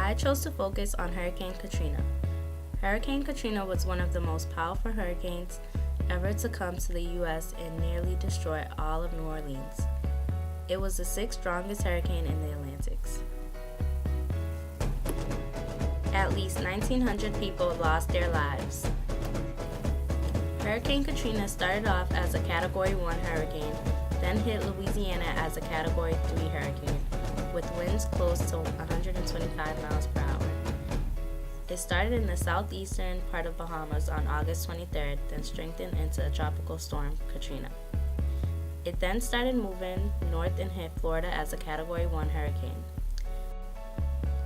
I chose to focus on Hurricane Katrina. Hurricane Katrina was one of the most powerful hurricanes ever to come to the U.S. and nearly destroy all of New Orleans. It was the 6th strongest hurricane in the Atlantics. At least 1,900 people lost their lives. Hurricane Katrina started off as a Category 1 hurricane, then hit Louisiana as a Category 3 hurricane, with winds close to 125 miles per hour. It started in the southeastern part of Bahamas on August 23rd, then strengthened into a tropical storm, Katrina. It then started moving north and hit Florida as a Category 1 hurricane.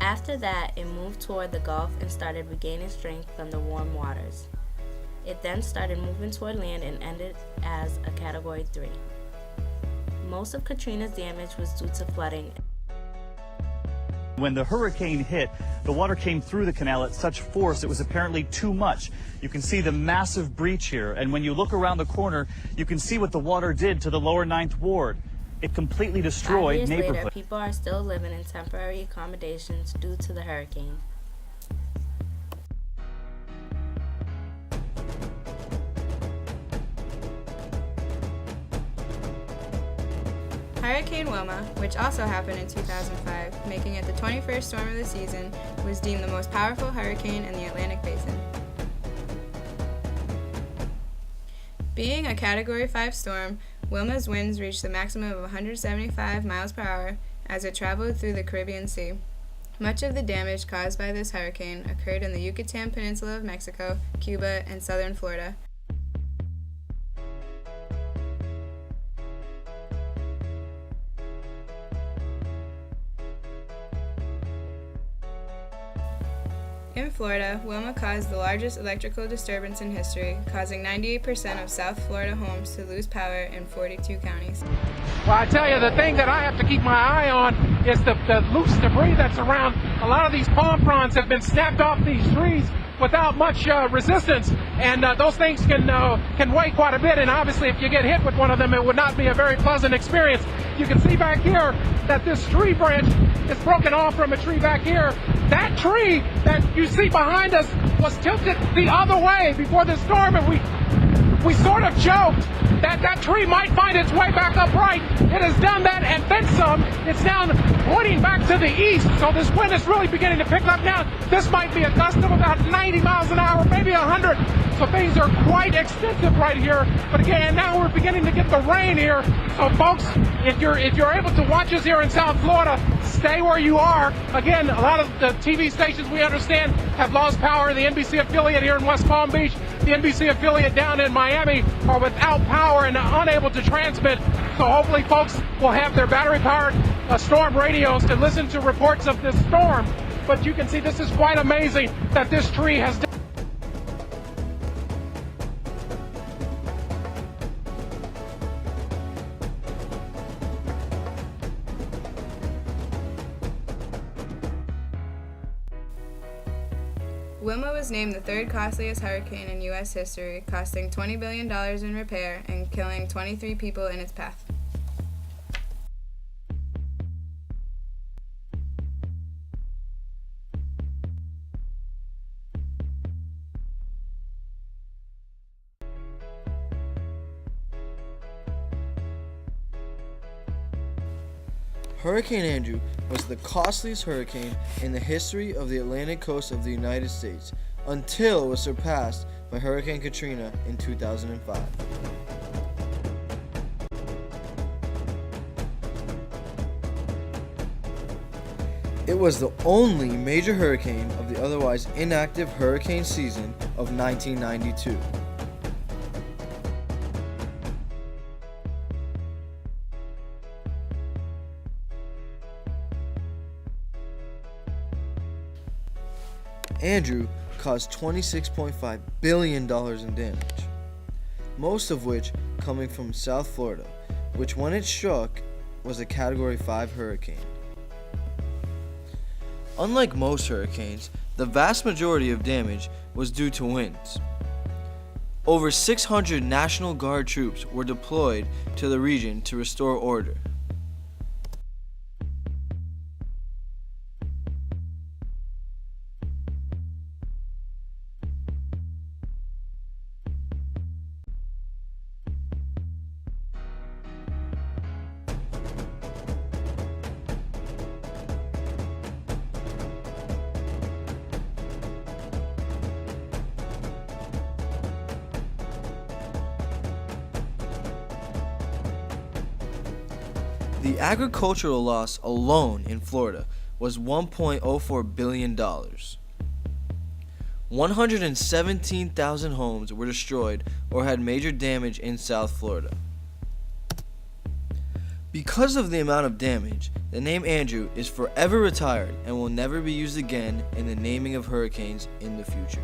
After that, it moved toward the Gulf and started regaining strength from the warm waters. It then started moving toward land and ended as a Category 3. Most of Katrina's damage was due to flooding. When the hurricane hit, the water came through the canal at such force it was apparently too much. You can see the massive breach here, and when you look around the corner, you can see what the water did to the lower 9th Ward. It completely destroyed neighborhoods. Later, people are still living in temporary accommodations due to the hurricane. Hurricane Wilma, which also happened in 2005, making it the 21st storm of the season, was deemed the most powerful hurricane in the Atlantic Basin. Being a Category 5 storm, Wilma's winds reached the maximum of 175 miles per hour as it traveled through the Caribbean Sea. Much of the damage caused by this hurricane occurred in the Yucatan Peninsula of Mexico, Cuba, and southern Florida. In Florida, Wilma caused the largest electrical disturbance in history, causing 98% of South Florida homes to lose power in 42 counties. Well, I tell you, the thing that I have to keep my eye on is the loose debris that's around. A lot of these palm fronds have been snapped off these trees without much resistance, and those things can weigh quite a bit, and obviously if you get hit with one of them, it would not be a very pleasant experience. You can see back here that this tree branch is broken off from a tree back here. That tree that you see behind us was tilted the other way before the storm, and we sort of joked that that tree might find its way back upright. It has done that and then some. It's now pointing back to the east, so this wind is really beginning to pick up now. This might be a gust of about 90 miles an hour, maybe 100. So things are quite extensive right here. But again, now we're beginning to get the rain here. So folks, if you're able to watch us here in South Florida, stay where you are. Again, a lot of the TV stations, we understand, have lost power. The NBC affiliate here in West Palm Beach, the NBC affiliate down in Miami are without power and unable to transmit. So hopefully folks will have their battery-powered storm radios to listen to reports of this storm. But you can see this is quite amazing that this tree has done. Wilma was named the 3rd costliest hurricane in U.S. history, costing $20 billion in repair and killing 23 people in its path. Hurricane Andrew was the costliest hurricane in the history of the Atlantic coast of the United States until it was surpassed by Hurricane Katrina in 2005. It was the only major hurricane of the otherwise inactive hurricane season of 1992. Andrew caused $26.5 billion in damage, most of which coming from South Florida, which when it struck was a Category 5 hurricane. Unlike most hurricanes, the vast majority of damage was due to winds. Over 600 National Guard troops were deployed to the region to restore order. The agricultural loss alone in Florida was $1.04 billion. 117,000 homes were destroyed or had major damage in South Florida. Because of the amount of damage, the name Andrew is forever retired and will never be used again in the naming of hurricanes in the future.